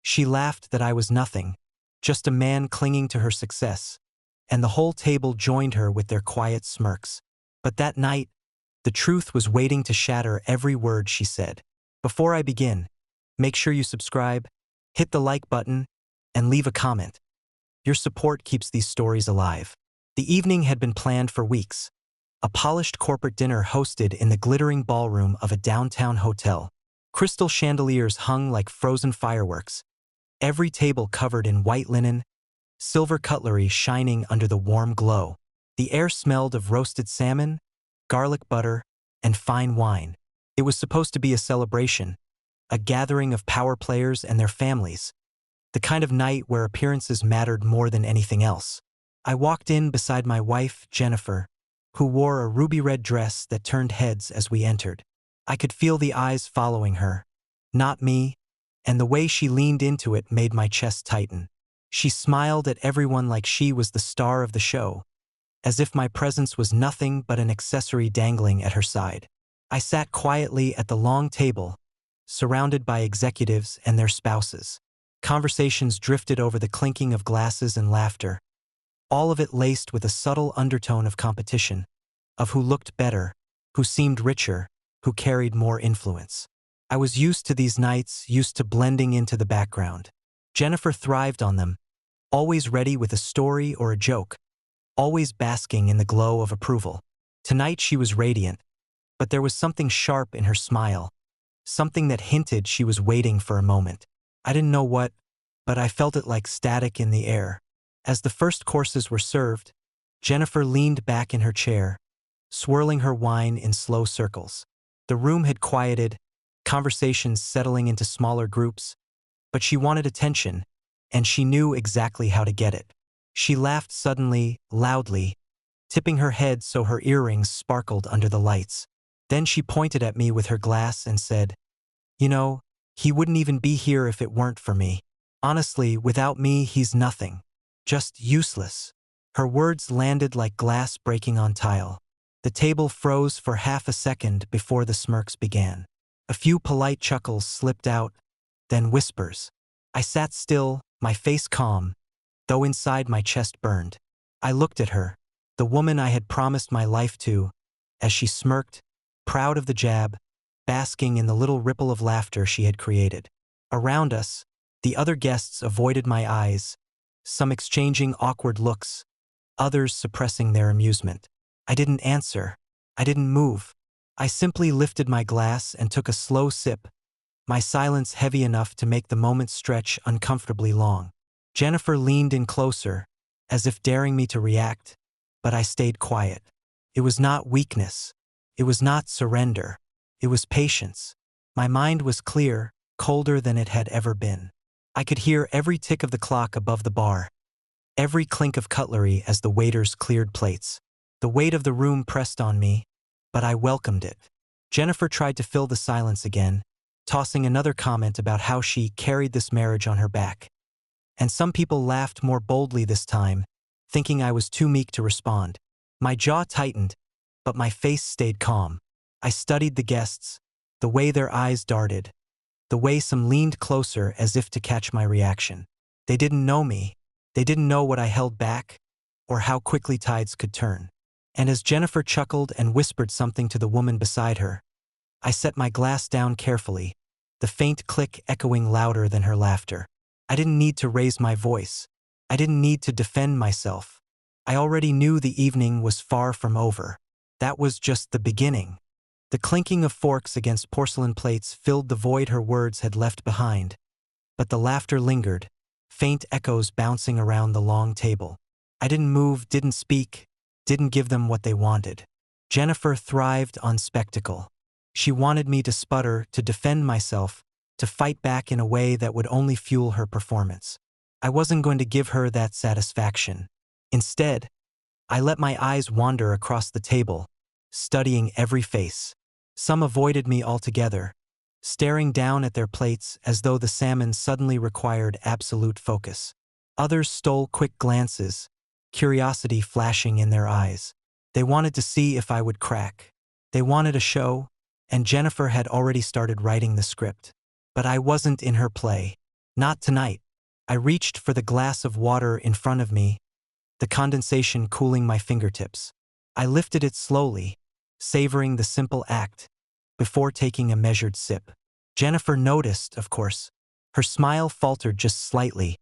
She laughed that I was nothing, just a man clinging to her success, and the whole table joined her with their quiet smirks. But that night, the truth was waiting to shatter every word she said. Before I begin, make sure you subscribe, hit the like button, and leave a comment. Your support keeps these stories alive. The evening had been planned for weeks. A polished corporate dinner hosted in the glittering ballroom of a downtown hotel. Crystal chandeliers hung like frozen fireworks, every table covered in white linen, silver cutlery shining under the warm glow. The air smelled of roasted salmon, garlic butter, and fine wine. It was supposed to be a celebration, a gathering of power players and their families, the kind of night where appearances mattered more than anything else. I walked in beside my wife, Jennifer, who wore a ruby-red dress that turned heads as we entered. I could feel the eyes following her, not me, and the way she leaned into it made my chest tighten. She smiled at everyone like she was the star of the show, as if my presence was nothing but an accessory dangling at her side. I sat quietly at the long table, surrounded by executives and their spouses. Conversations drifted over the clinking of glasses and laughter, all of it laced with a subtle undertone of competition, of who looked better, who seemed richer, who carried more influence. I was used to these nights, used to blending into the background. Jennifer thrived on them, always ready with a story or a joke, always basking in the glow of approval. Tonight she was radiant, but there was something sharp in her smile, something that hinted she was waiting for a moment. I didn't know what, but I felt it like static in the air. As the first courses were served, Jennifer leaned back in her chair, swirling her wine in slow circles. The room had quieted, conversations settling into smaller groups, but she wanted attention, and she knew exactly how to get it. She laughed suddenly, loudly, tipping her head so her earrings sparkled under the lights. Then she pointed at me with her glass and said, "You know, he wouldn't even be here if it weren't for me. Honestly, without me, he's nothing. Just useless." Her words landed like glass breaking on tile. The table froze for half a second before the smirks began. A few polite chuckles slipped out, then whispers. I sat still, my face calm, though inside my chest burned. I looked at her, the woman I had promised my life to, as she smirked, proud of the jab, basking in the little ripple of laughter she had created. Around us, the other guests avoided my eyes, some exchanging awkward looks, others suppressing their amusement. I didn't answer. I didn't move. I simply lifted my glass and took a slow sip, my silence heavy enough to make the moment stretch uncomfortably long. Jennifer leaned in closer, as if daring me to react, but I stayed quiet. It was not weakness. It was not surrender. It was patience. My mind was clear, colder than it had ever been. I could hear every tick of the clock above the bar, every clink of cutlery as the waiters cleared plates. The weight of the room pressed on me, but I welcomed it. Jennifer tried to fill the silence again, tossing another comment about how she carried this marriage on her back. And some people laughed more boldly this time, thinking I was too meek to respond. My jaw tightened, but my face stayed calm. I studied the guests, the way their eyes darted, the way some leaned closer as if to catch my reaction. They didn't know me. They didn't know what I held back, or how quickly tides could turn. And as Jennifer chuckled and whispered something to the woman beside her, I set my glass down carefully, the faint click echoing louder than her laughter. I didn't need to raise my voice. I didn't need to defend myself. I already knew the evening was far from over. That was just the beginning. The clinking of forks against porcelain plates filled the void her words had left behind, but the laughter lingered, faint echoes bouncing around the long table. I didn't move, didn't speak, didn't give them what they wanted. Jennifer thrived on spectacle. She wanted me to sputter, to defend myself, to fight back in a way that would only fuel her performance. I wasn't going to give her that satisfaction. Instead, I let my eyes wander across the table, studying every face. Some avoided me altogether, staring down at their plates as though the salmon suddenly required absolute focus. Others stole quick glances, curiosity flashing in their eyes. They wanted to see if I would crack. They wanted a show, and Jennifer had already started writing the script. But I wasn't in her play. Not tonight. I reached for the glass of water in front of me, the condensation cooling my fingertips. I lifted it slowly, savoring the simple act, before taking a measured sip. Jennifer noticed, of course. Her smile faltered just slightly,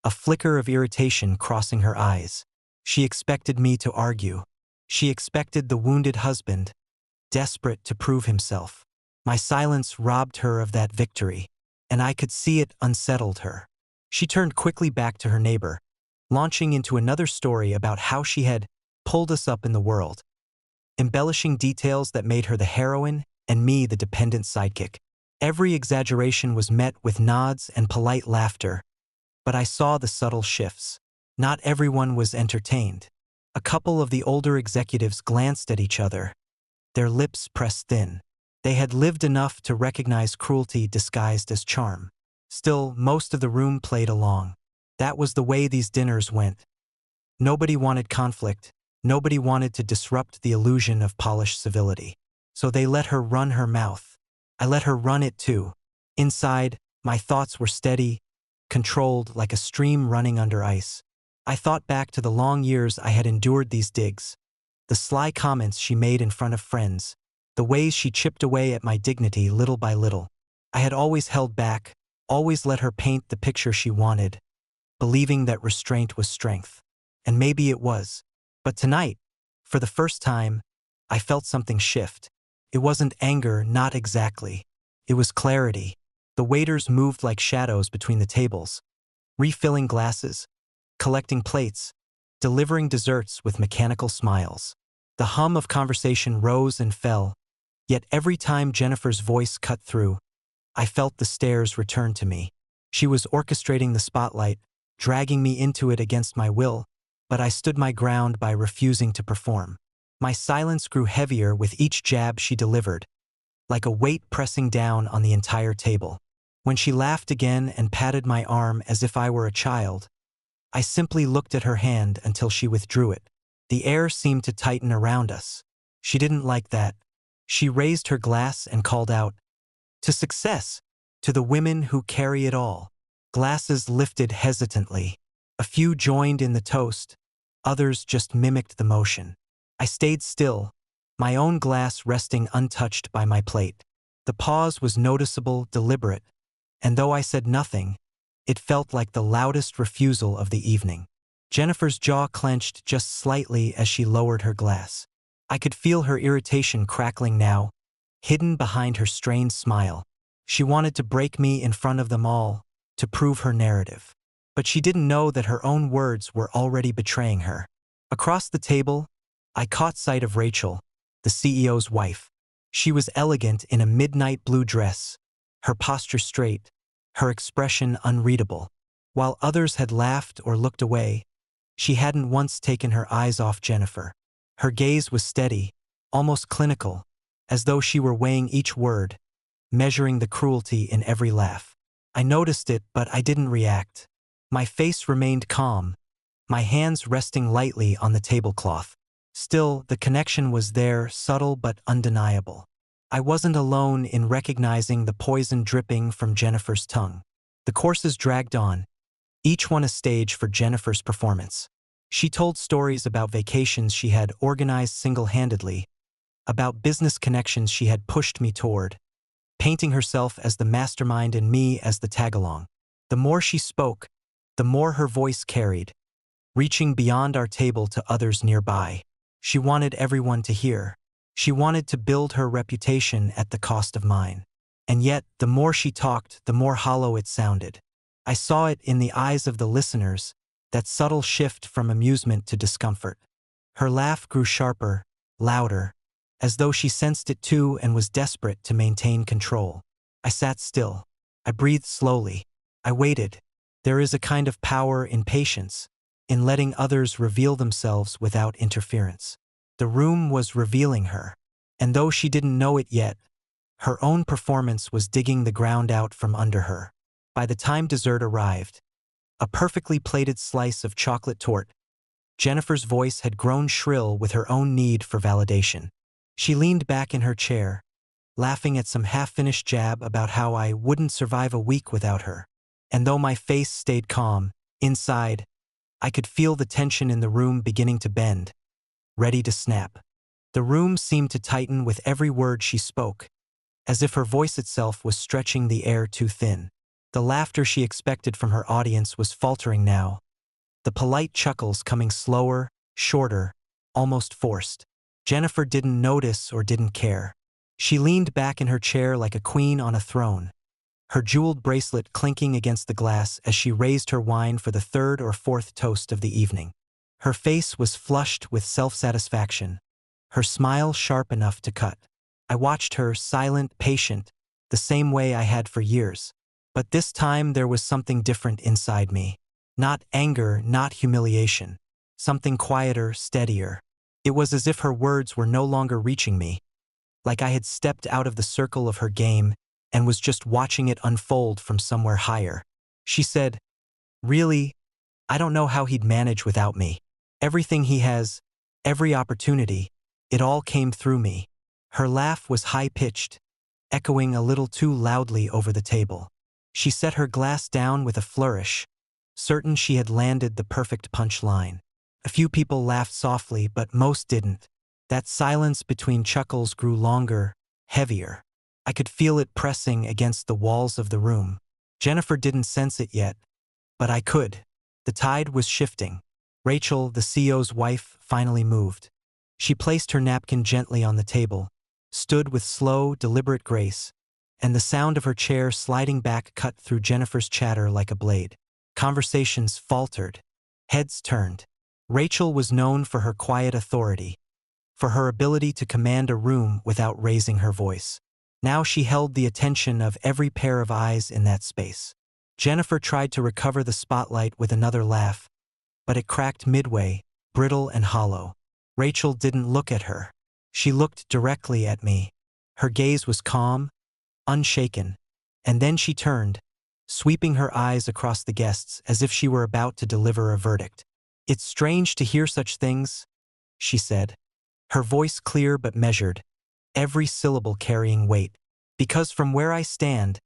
a flicker of irritation crossing her eyes. She expected me to argue. She expected the wounded husband, desperate to prove himself. My silence robbed her of that victory, and I could see it unsettled her. She turned quickly back to her neighbor, launching into another story about how she had pulled us up in the world, embellishing details that made her the heroine and me the dependent sidekick. Every exaggeration was met with nods and polite laughter, but I saw the subtle shifts. Not everyone was entertained. A couple of the older executives glanced at each other, their lips pressed thin. They had lived enough to recognize cruelty disguised as charm. Still, most of the room played along. That was the way these dinners went. Nobody wanted conflict. Nobody wanted to disrupt the illusion of polished civility. So they let her run her mouth. I let her run it too. Inside, my thoughts were steady, controlled like a stream running under ice. I thought back to the long years I had endured these digs, the sly comments she made in front of friends, the ways she chipped away at my dignity little by little. I had always held back, always let her paint the picture she wanted, believing that restraint was strength. And maybe it was. But tonight, for the first time, I felt something shift. It wasn't anger, not exactly. It was clarity. The waiters moved like shadows between the tables, refilling glasses, collecting plates, delivering desserts with mechanical smiles. The hum of conversation rose and fell, yet every time Jennifer's voice cut through, I felt the stares return to me. She was orchestrating the spotlight, dragging me into it against my will, but I stood my ground by refusing to perform. My silence grew heavier with each jab she delivered, like a weight pressing down on the entire table. When she laughed again and patted my arm as if I were a child, I simply looked at her hand until she withdrew it. The air seemed to tighten around us. She didn't like that. She raised her glass and called out, "To success! To the women who carry it all." Glasses lifted hesitantly. A few joined in the toast, others just mimicked the motion. I stayed still, my own glass resting untouched by my plate. The pause was noticeable, deliberate, and though I said nothing, it felt like the loudest refusal of the evening. Jennifer's jaw clenched just slightly as she lowered her glass. I could feel her irritation crackling now, hidden behind her strained smile. She wanted to break me in front of them all, to prove her narrative. But she didn't know that her own words were already betraying her. Across the table, I caught sight of Rachel, the CEO's wife. She was elegant in a midnight blue dress, her posture straight, her expression unreadable. While others had laughed or looked away, she hadn't once taken her eyes off Jennifer. Her gaze was steady, almost clinical, as though she were weighing each word, measuring the cruelty in every laugh. I noticed it, but I didn't react. My face remained calm, my hands resting lightly on the tablecloth. Still, the connection was there, subtle but undeniable. I wasn't alone in recognizing the poison dripping from Jennifer's tongue. The courses dragged on, each one a stage for Jennifer's performance. She told stories about vacations she had organized single-handedly, about business connections she had pushed me toward, painting herself as the mastermind and me as the tag-along. The more she spoke, the more her voice carried, reaching beyond our table to others nearby. She wanted everyone to hear. She wanted to build her reputation at the cost of mine. And yet, the more she talked, the more hollow it sounded. I saw it in the eyes of the listeners, that subtle shift from amusement to discomfort. Her laugh grew sharper, louder, as though she sensed it too and was desperate to maintain control. I sat still. I breathed slowly. I waited. There is a kind of power in patience, in letting others reveal themselves without interference. The room was revealing her, and though she didn't know it yet, her own performance was digging the ground out from under her. By the time dessert arrived, a perfectly plated slice of chocolate torte, Jennifer's voice had grown shrill with her own need for validation. She leaned back in her chair, laughing at some half-finished jab about how I wouldn't survive a week without her. And though my face stayed calm, inside, I could feel the tension in the room beginning to bend, ready to snap. The room seemed to tighten with every word she spoke, as if her voice itself was stretching the air too thin. The laughter she expected from her audience was faltering now, the polite chuckles coming slower, shorter, almost forced. Jennifer didn't notice or didn't care. She leaned back in her chair like a queen on a throne, her jeweled bracelet clinking against the glass as she raised her wine for the third or fourth toast of the evening. Her face was flushed with self-satisfaction, her smile sharp enough to cut. I watched her, silent, patient, the same way I had for years. But this time there was something different inside me. Not anger, not humiliation. Something quieter, steadier. It was as if her words were no longer reaching me, like I had stepped out of the circle of her game and was just watching it unfold from somewhere higher. She said, "Really, I don't know how he'd manage without me. Everything he has, every opportunity, it all came through me." Her laugh was high-pitched, echoing a little too loudly over the table. She set her glass down with a flourish, certain she had landed the perfect punchline. A few people laughed softly, but most didn't. That silence between chuckles grew longer, heavier. I could feel it pressing against the walls of the room. Jennifer didn't sense it yet, but I could. The tide was shifting. Rachel, the CEO's wife, finally moved. She placed her napkin gently on the table, stood with slow, deliberate grace, and the sound of her chair sliding back cut through Jennifer's chatter like a blade. Conversations faltered. Heads turned. Rachel was known for her quiet authority, for her ability to command a room without raising her voice. Now she held the attention of every pair of eyes in that space. Jennifer tried to recover the spotlight with another laugh, but it cracked midway, brittle and hollow. Rachel didn't look at her. She looked directly at me. Her gaze was calm, unshaken, and then she turned, sweeping her eyes across the guests as if she were about to deliver a verdict. "It's strange to hear such things," she said, her voice clear but measured, every syllable carrying weight. "Because from where I stand,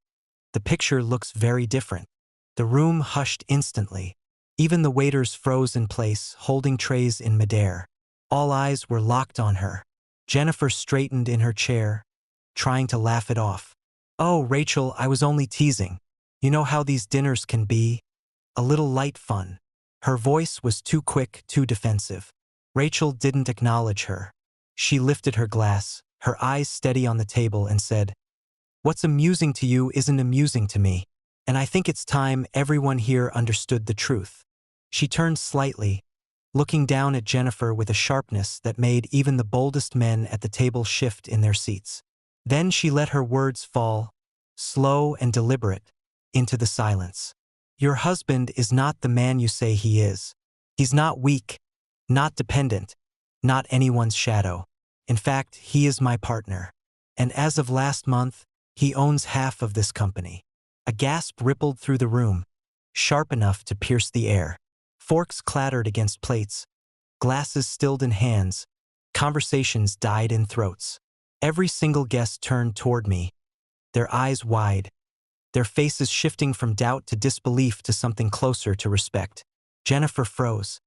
the picture looks very different." The room hushed instantly. Even the waiters froze in place, holding trays in midair. All eyes were locked on her. Jennifer straightened in her chair, trying to laugh it off. "Oh, Rachel, I was only teasing. You know how these dinners can be. A little light fun." Her voice was too quick, too defensive. Rachel didn't acknowledge her. She lifted her glass, her eyes steady on the table, and said, "What's amusing to you isn't amusing to me, and I think it's time everyone here understood the truth." She turned slightly, looking down at Jennifer with a sharpness that made even the boldest men at the table shift in their seats. Then she let her words fall, slow and deliberate, into the silence. "Your husband is not the man you say he is. He's not weak, not dependent, not anyone's shadow. In fact, he is my partner. And as of last month, he owns half of this company." A gasp rippled through the room, sharp enough to pierce the air. Forks clattered against plates, glasses stilled in hands, conversations died in throats. Every single guest turned toward me, their eyes wide, their faces shifting from doubt to disbelief to something closer to respect. Jennifer froze.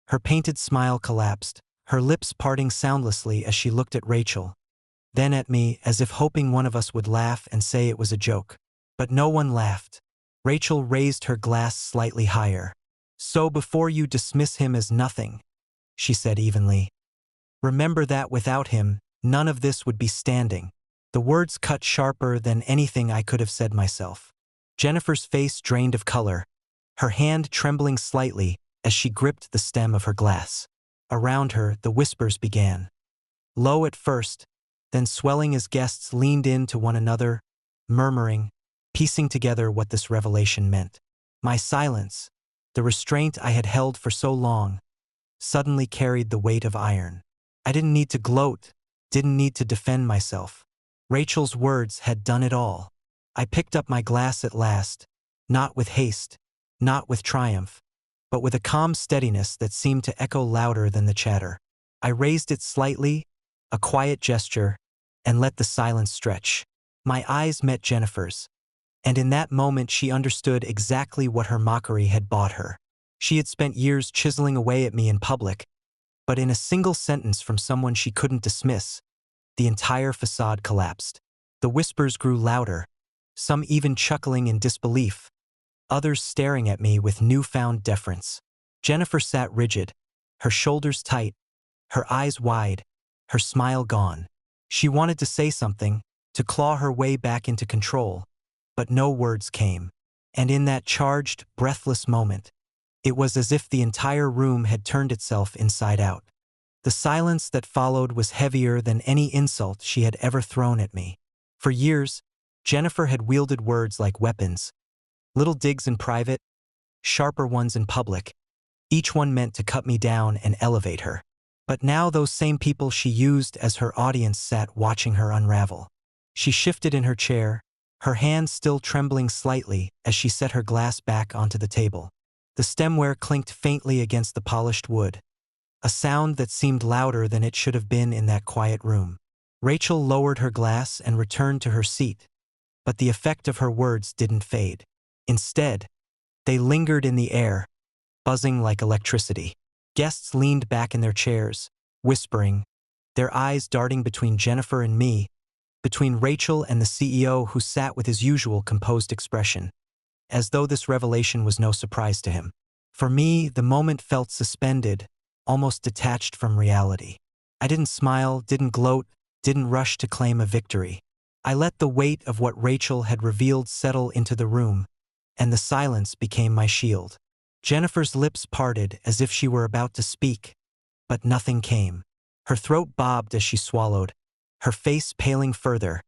Her painted smile collapsed, her lips parting soundlessly as she looked at Rachel, then at me, as if hoping one of us would laugh and say it was a joke. But no one laughed. Rachel raised her glass slightly higher. "So before you dismiss him as nothing," she said evenly, "remember that without him, none of this would be standing." The words cut sharper than anything I could have said myself. Jennifer's face drained of color, her hand trembling slightly as she gripped the stem of her glass. Around her, the whispers began. Low at first, then swelling as guests leaned in to one another, murmuring, piecing together what this revelation meant. My silence, the restraint I had held for so long, suddenly carried the weight of iron. I didn't need to gloat, didn't need to defend myself. Rachel's words had done it all. I picked up my glass at last, not with haste, not with triumph, but with a calm steadiness that seemed to echo louder than the chatter. I raised it slightly, a quiet gesture, and let the silence stretch. My eyes met Jennifer's, And in that moment she understood exactly what her mockery had bought her. She had spent years chiseling away at me in public, but in a single sentence from someone she couldn't dismiss, the entire facade collapsed. The whispers grew louder, some even chuckling in disbelief, others staring at me with newfound deference. Jennifer sat rigid, her shoulders tight, her eyes wide, her smile gone. She wanted to say something, to claw her way back into control, but no words came. And in that charged, breathless moment, it was as if the entire room had turned itself inside out. The silence that followed was heavier than any insult she had ever thrown at me. For years, Jennifer had wielded words like weapons, little digs in private, sharper ones in public, each one meant to cut me down and elevate her. But now those same people she used as her audience sat watching her unravel. She shifted in her chair, her hand still trembling slightly as she set her glass back onto the table. The stemware clinked faintly against the polished wood, a sound that seemed louder than it should have been in that quiet room. Rachel lowered her glass and returned to her seat, but the effect of her words didn't fade. Instead, they lingered in the air, buzzing like electricity. Guests leaned back in their chairs, whispering, their eyes darting between Jennifer and me, between Rachel and the CEO who sat with his usual composed expression, as though this revelation was no surprise to him. For me, the moment felt suspended, almost detached from reality. I didn't smile, didn't gloat, didn't rush to claim a victory. I let the weight of what Rachel had revealed settle into the room, and the silence became my shield. Jennifer's lips parted as if she were about to speak, but nothing came. Her throat bobbed as she swallowed, her face paling further,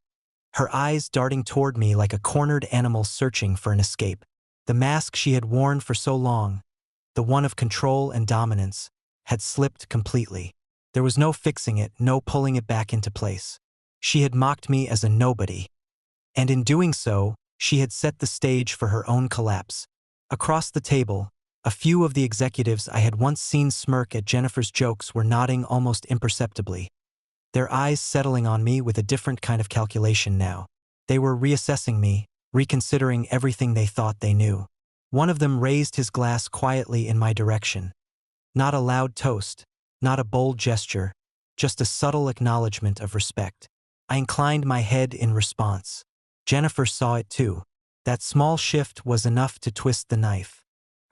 her eyes darting toward me like a cornered animal searching for an escape. The mask she had worn for so long, the one of control and dominance, had slipped completely. There was no fixing it, no pulling it back into place. She had mocked me as a nobody, and in doing so, she had set the stage for her own collapse. Across the table, a few of the executives I had once seen smirk at Jennifer's jokes were nodding almost imperceptibly, their eyes settling on me with a different kind of calculation now. They were reassessing me, reconsidering everything they thought they knew. One of them raised his glass quietly in my direction. Not a loud toast, not a bold gesture, just a subtle acknowledgement of respect. I inclined my head in response. Jennifer saw it too. That small shift was enough to twist the knife.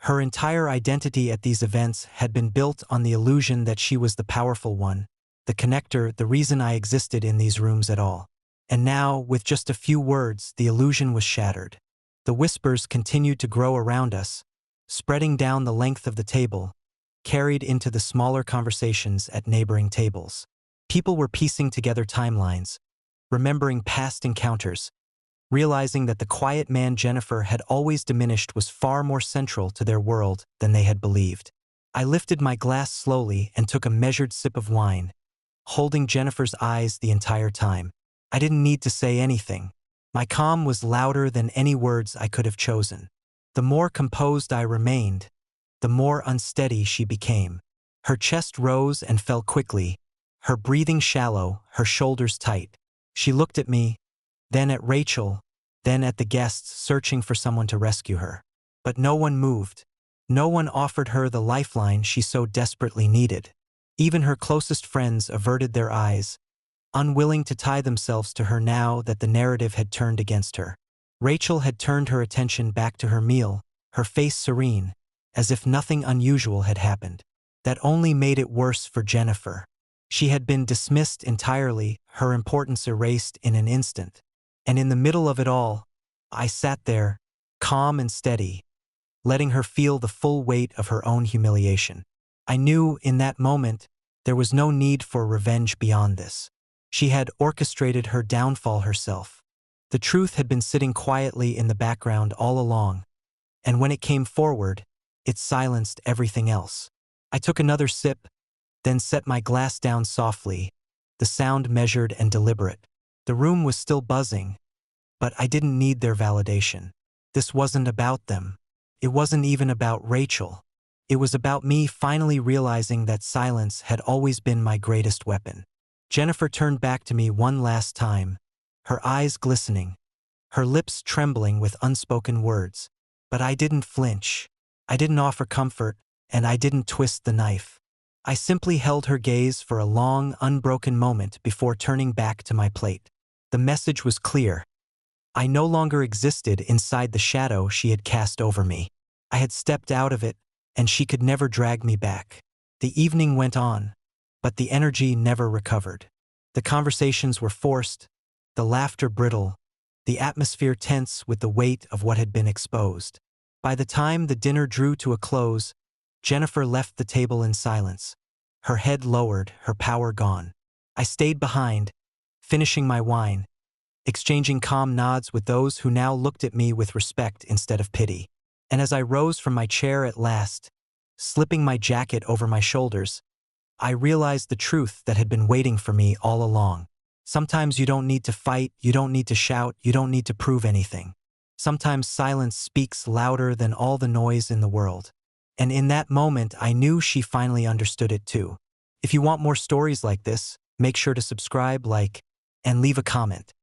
Her entire identity at these events had been built on the illusion that she was the powerful one, the connector, the reason I existed in these rooms at all. And now, with just a few words, the illusion was shattered. The whispers continued to grow around us, spreading down the length of the table, carried into the smaller conversations at neighboring tables. People were piecing together timelines, remembering past encounters, realizing that the quiet man Jennifer had always diminished was far more central to their world than they had believed. I lifted my glass slowly and took a measured sip of wine, holding Jennifer's eyes the entire time. I didn't need to say anything. My calm was louder than any words I could have chosen. The more composed I remained, the more unsteady she became. Her chest rose and fell quickly, her breathing shallow, her shoulders tight. She looked at me, then at Rachel, then at the guests searching for someone to rescue her. But no one moved. No one offered her the lifeline she so desperately needed. Even her closest friends averted their eyes, unwilling to tie themselves to her now that the narrative had turned against her. Rachel had turned her attention back to her meal, her face serene, as if nothing unusual had happened. That only made it worse for Jennifer. She had been dismissed entirely, her importance erased in an instant. And in the middle of it all, I sat there, calm and steady, letting her feel the full weight of her own humiliation. I knew, in that moment, there was no need for revenge beyond this. She had orchestrated her downfall herself. The truth had been sitting quietly in the background all along, and when it came forward, it silenced everything else. I took another sip, then set my glass down softly, the sound measured and deliberate. The room was still buzzing, but I didn't need their validation. This wasn't about them. It wasn't even about Rachel. It was about me finally realizing that silence had always been my greatest weapon. Jennifer turned back to me one last time, her eyes glistening, her lips trembling with unspoken words. But I didn't flinch. I didn't offer comfort, and I didn't twist the knife. I simply held her gaze for a long, unbroken moment before turning back to my plate. The message was clear. I no longer existed inside the shadow she had cast over me. I had stepped out of it, and she could never drag me back. The evening went on, but the energy never recovered. The conversations were forced, the laughter brittle, the atmosphere tense with the weight of what had been exposed. By the time the dinner drew to a close, Jennifer left the table in silence, her head lowered, her power gone. I stayed behind, finishing my wine, exchanging calm nods with those who now looked at me with respect instead of pity. And as I rose from my chair at last, slipping my jacket over my shoulders, I realized the truth that had been waiting for me all along. Sometimes you don't need to fight, you don't need to shout, you don't need to prove anything. Sometimes silence speaks louder than all the noise in the world. And in that moment, I knew she finally understood it too. If you want more stories like this, make sure to subscribe, like, and leave a comment.